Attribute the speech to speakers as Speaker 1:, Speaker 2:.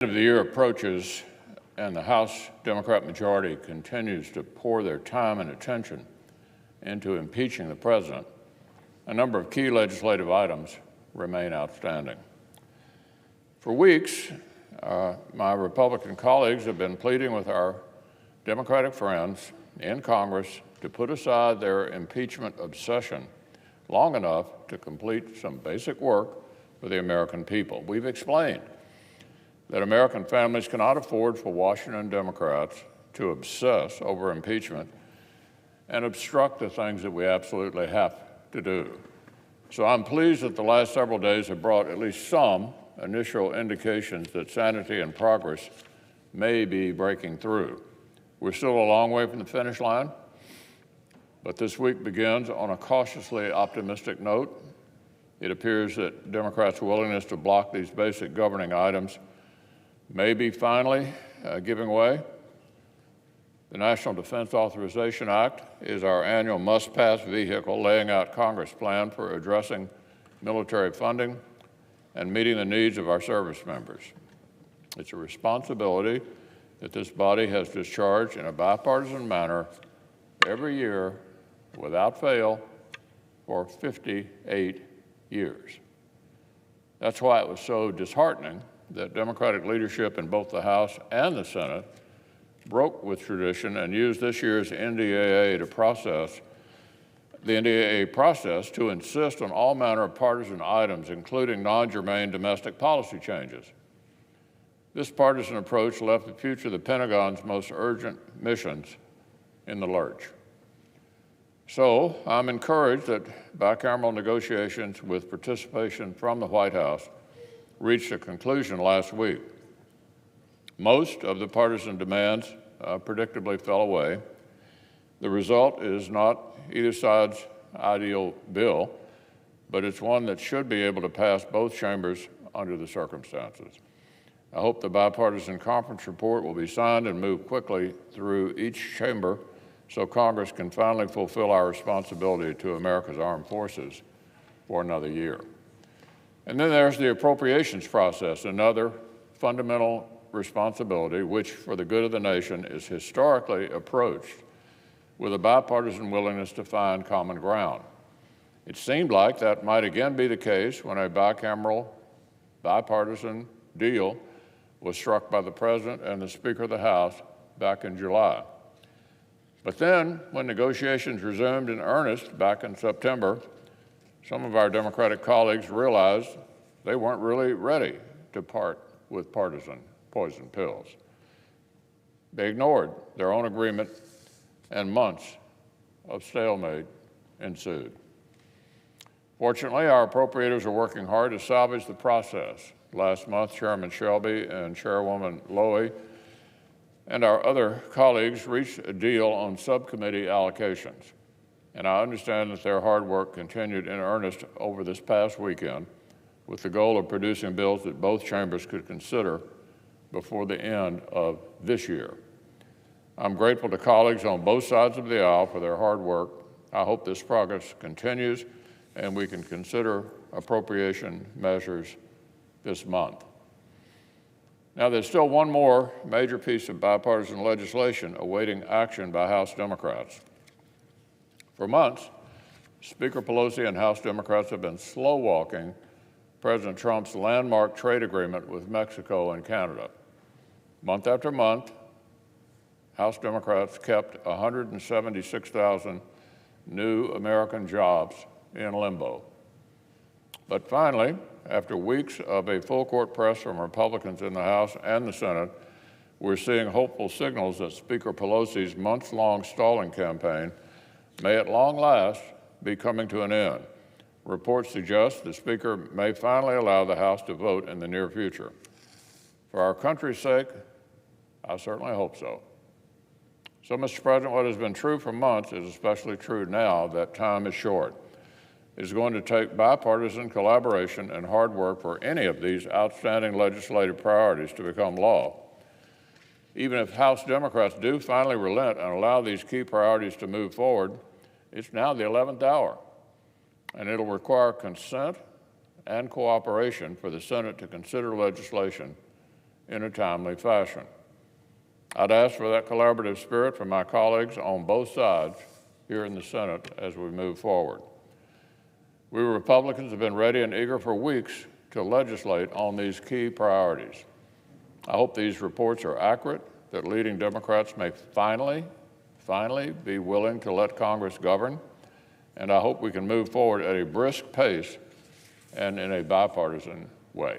Speaker 1: Of the year approaches and the House Democrat majority continues to pour their time and attention into impeaching the president, a number of key legislative items remain outstanding. For weeks, my Republican colleagues have been pleading with our Democratic friends in Congress to put aside their impeachment obsession long enough to complete some basic work for the American people. We've explained that American families cannot afford for Washington Democrats to obsess over impeachment and obstruct the things that we absolutely have to do. So I'm pleased that the last several days have brought at least some initial indications that sanity and progress may be breaking through. We're still a long way from the finish line, but this week begins on a cautiously optimistic note. It appears that Democrats' willingness to block these basic governing items may be finally giving way. The National Defense Authorization Act is our annual must-pass vehicle laying out Congress' plan for addressing military funding and meeting the needs of our service members. It's a responsibility that this body has discharged in a bipartisan manner every year without fail for 58 years. That's why it was so disheartening that Democratic leadership in both the House and the Senate broke with tradition and used this year's NDAA process to insist on all manner of partisan items, including non-germane domestic policy changes. This partisan approach left the future of the Pentagon's most urgent missions in the lurch. So I'm encouraged that bicameral negotiations with participation from the White House reached a conclusion last week. Most of the partisan demands predictably fell away. The result is not either side's ideal bill, but it's one that should be able to pass both chambers under the circumstances. I hope the bipartisan conference report will be signed and move quickly through each chamber so Congress can finally fulfill our responsibility to America's armed forces for another year. And then there's the appropriations process, another fundamental responsibility which, for the good of the nation, is historically approached with a bipartisan willingness to find common ground. It seemed like that might again be the case when a bipartisan deal was struck by the President and the Speaker of the House back in July. But then, when negotiations resumed in earnest back in September, some of our Democratic colleagues realized they weren't really ready to part with partisan poison pills. They ignored their own agreement, and months of stalemate ensued. Fortunately, our appropriators are working hard to salvage the process. Last month, Chairman Shelby and Chairwoman Lowy and our other colleagues reached a deal on subcommittee allocations. And I understand that their hard work continued in earnest over this past weekend with the goal of producing bills that both chambers could consider before the end of this year. I'm grateful to colleagues on both sides of the aisle for their hard work. I hope this progress continues and we can consider appropriation measures this month. Now, there's still one more major piece of bipartisan legislation awaiting action by House Democrats. For months, Speaker Pelosi and House Democrats have been slow-walking President Trump's landmark trade agreement with Mexico and Canada. Month after month, House Democrats kept 176,000 new American jobs in limbo. But finally, after weeks of a full-court press from Republicans in the House and the Senate, we're seeing hopeful signals that Speaker Pelosi's months-long stalling campaign may at long last be coming to an end. Reports suggest the Speaker may finally allow the House to vote in the near future. For our country's sake, I certainly hope so. So, Mr. President, what has been true for months is especially true now that time is short. It is going to take bipartisan collaboration and hard work for any of these outstanding legislative priorities to become law. Even if House Democrats do finally relent and allow these key priorities to move forward, it's now the 11th hour, and it'll require consent and cooperation for the Senate to consider legislation in a timely fashion. I'd ask for that collaborative spirit from my colleagues on both sides here in the Senate as we move forward. We Republicans have been ready and eager for weeks to legislate on these key priorities. I hope these reports are accurate, that leading Democrats may finally be willing to let Congress govern, and I hope we can move forward at a brisk pace and in a bipartisan way.